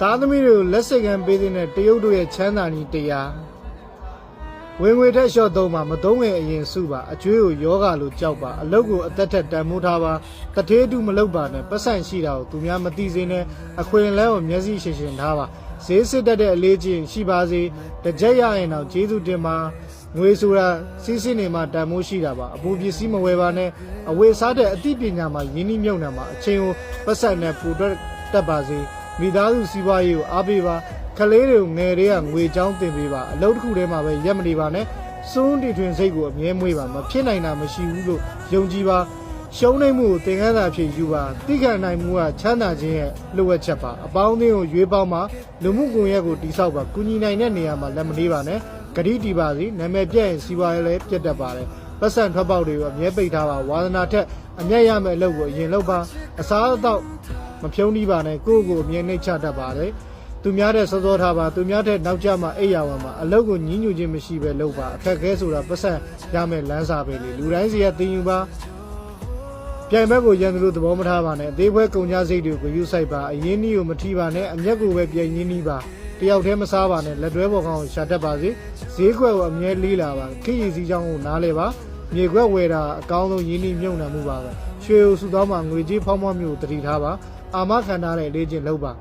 သားသမီးတွေကိုလက်စိတ်ကမ်းပေးတဲ့တရုတ်တို့ရဲ့ချမ်းသာနည်းတရားဝင်ငွေထက်လျှော့သုံးပါမသုံးငယ်အရင်စုပါအကျွေးကိုယောဂလိုကြောက်ပါအလုတ်ကိုအသက်ထက်တန်မိုးထားပါတထေးတူမလုပ်ပါနဲ့ပတ်စံရှိတာကိုသူများမသိစေနဲ့အခွင့်အလမ်းကိုမျက်စိရှင်ရှင်ထားပါဈေးစစ်တတ်တဲ့အလေးချင်းရှိပါစေတစ်ကြက်ရရင်တော့ကျေးဇူးတင်ပါငွေဆိုတာစီးစင်းနေမှာတန်မိုးရှိတာပါအပူပစ္စည်းမဝယ်ပါနဲ့အဝေစားတဲ့အသိပညာမှာယဉ်နှီးမြုပ်နှံပါအချင်းကိုပတ်စံနဲ့ပူတက်ပါစေမိသားစုစီးပွားရေးကိုအားပေးပါကလေးတွေကိုငယ်တွေကငွေချောင်းတင်ပေးပါအလုပ်တစ်ခုထဲမှာပဲရက်မနေပါနဲ့စွန်းတီထွင်စိတ်ကိုအမြဲမွေးပါမဖြစ်နိုင်တာမရှိဘူးလို့ယုံကြည်ပါရှုံးနေမှုကိုသင်ခန်းစာဖြစ်ယူပါသိခံနိုင်မှုကချမ်းသာခြင်းရဲ့လိုအပ်ချက်ပါအပေါင်းအသင်းကိုရွေးပေါင်းပါလူမှုကွန်ရက်ကိုတိစောက်ပါကုညီနိုင်တဲ့နေရာမှာလက်မလေးပါနဲ့ဂတိတီပါစီနာမည်ပြည့်ရင်စီးပွားရေးလည်းပြတ်တတ်ပါတယ်ပတ်စံထွက်ပေါက်တွေကိုအမြဲပိတ်ထားပါဝါသနာထက်အမျက်ရမယ့်အလုပ်ကိုအရင်လုပ်ပါအစားအသောက်မဖြုံးနှီးပါနဲ့ကိုယ့်ကိုယ်အမြဲနှိမ့်ချတတ်ပါတယ်သူများတဲ့စောစောထားပါသူများတဲ့နောက်ကျမှအိယာဝင်မှာအလုပ်ကိုညှဉ်းညူခြင်းမရှိပဲလုပ်ပါအခက်ခဲဆိုတာပတ်စံရမယ့်လမ်းစာပဲလေလူတိုင်းစီကသိယူပါပြိုင်ဘက်ကိုရန်သူတို့သဘောမထားပါနဲ့အသေးဖွဲကုန်ကြစိတ်တွေကိုယူဆိုင်ပါအရင်နည်းကိုမထီးပါနဲ့အမျက်ကိုပဲပြိုင်ရင်းနှီးပါတယောက်တည်းမစားပါနဲ့လက်တွဲပေါ်ကောင်ကိုရှာတတ်ပါစေဈေးကွက်ကိုအမြဲလေးလာပါခိရည်စည်းချောင်းကိုနားလဲပါမြေခွက်ဝယ်တာအကောင်းဆုံးရင်းနှီးမြုပ်နှံမှုပါပဲရွှေကိုစုသောမှာငွေကြီးဖောင်းဖောင်းမျိုးတတိထားပါအာမခံထားတဲ့လေးချင်းလုပ်ပါ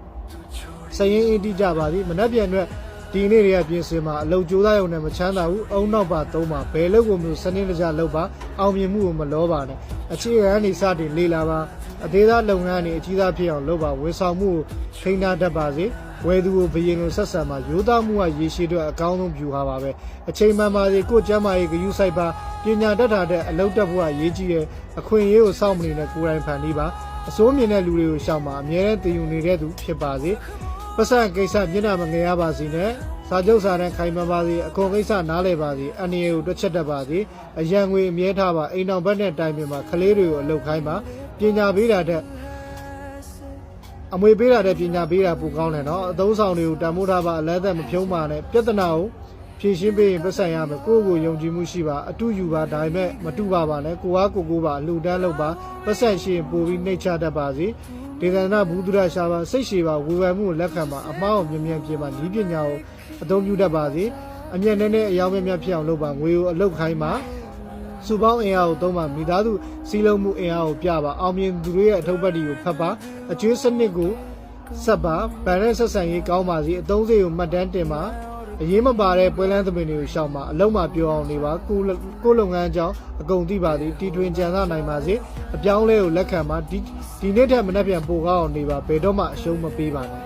စရင်အင်းတိကြပါသည်မနှက်ပြန်အတွက်ဒီနေ့တွေကပြင်ဆင်မှာအလုတ်ကြိုးသားရုံနဲ့မချမ်းသာဘူးအုံနောက်ပါသုံးပါဘယ်လောက်ကိုမျိုးစနစ်တကျလုပ်ပါအောင်မြင်မှုကိုမလောပါနဲ့အခြေခံနေစတင်လေးလာပါအသေးသားလုပ်ငန်းတွေအကြီးသားဖြစ်အောင်လုပ်ပါဝန်ဆောင်မှုကိုထိန်းထားတတ်ပါစေဝယ်သူကိုဘယင်လိုဆက်ဆံပါရိုးသားမှုကရေရှည်အတွက်အကောင်းဆုံးဖြူဟာပါပဲအချိန်မှန်ပါစေကိုကျမ်းမာရေးဂရုစိုက်ပါပညာတတ်တာတဲ့အလုပ်တက်ဖို့ကရေးကြီးတယ်အခွင့်အရေးကိုစောင့်မနေနဲ့ကိုယ်တိုင်ဖန်တီးပါအစိုးမြင်တဲ့လူတွေကိုရှောင်ပါအမြဲတမ်းတည်ယူနေတဲ့သူဖြစ်ပါစေပတ်စံကိစ္စမျက်နှာမငယ်ရပါစေနဲ့စာချုပ်စာတမ်းခိုင်မာပါစေအခွန်ကိစ္စနားလည်ပါစေအန္တရာယ်ကိုတွက်ချက်တတ်ပါစေအရန်ငွေအမြဲထားပါအိမ်တော်ဘက်နဲ့တိုင်ပင်ပါကလေးတွေကိုအလုပ်ခိုင်းပါပညာပေးတာတဲ့အမွေပေးတာတဲ့ပညာပေးတာပိုကောင်းတယ်နော်အသုံးဆောင်တွေကိုတန်ဖိုးထားပါအလဲသက်မဖြုံးပါနဲ့ပြဿနာကိုဖြေရှင်းပေးရင်ပတ်စံရမယ်ကိုယ့်ကိုယုံကြည်မှုရှိပါအတူယူပါဒါပေမဲ့မတူပါပါနဲ့ကိုအားကိုပါအလှူဒန်းလုပ်ပါပတ်စံရှိရင်ပို့ပြီးနှိမ့်ချတတ်ပါစေဒေသနာဘူးဒရရှာပါစိတ်ရှည်ပါဝေဖန်မှုကိုလက်ခံပါအမှားကိုမြင်မြန်ပြင်ပါဤပညာကိုအသုံးပြုတတ်ပါစေအမျက်နဲ့နဲ့အယောင်များဖြစ်အောင်လုပ်ပါငွေကိုအလုတ်ခိုင်းပါစုပေါင်းအင်အားကိုသုံးပါမိသားစုစီးလုံးမှုအင်အားကိုပြပါအောင်မြင်သူတွေရဲ့အထုပ်ပတ်တွေကိုဖတ်ပါအကျွေးစနစ်ကိုဆက်ပါဗန်ရက်ဆက်ဆံရေးကောင်းပါစေအသုံးစရိတ်ကိုမှတ်တမ်းတင်ပါအရေးမပါတဲ့ပွဲလန်းသမင်တွေကိုရှောင်ပါအလုံးမပြောအောင်နေပါကိုလုပ်ငန်းအကြောင်းအကုန်သိပါသည်တီထွင်ကြံစနိုင်ပါစေအပြောင်းလဲကိုလက်ခံပါဒီနေ့ထက်မနေ့ပြန်ပိုကောင်းအောင်နေပါဘယ်တော့မှအရှုံးမပေးပါနဲ့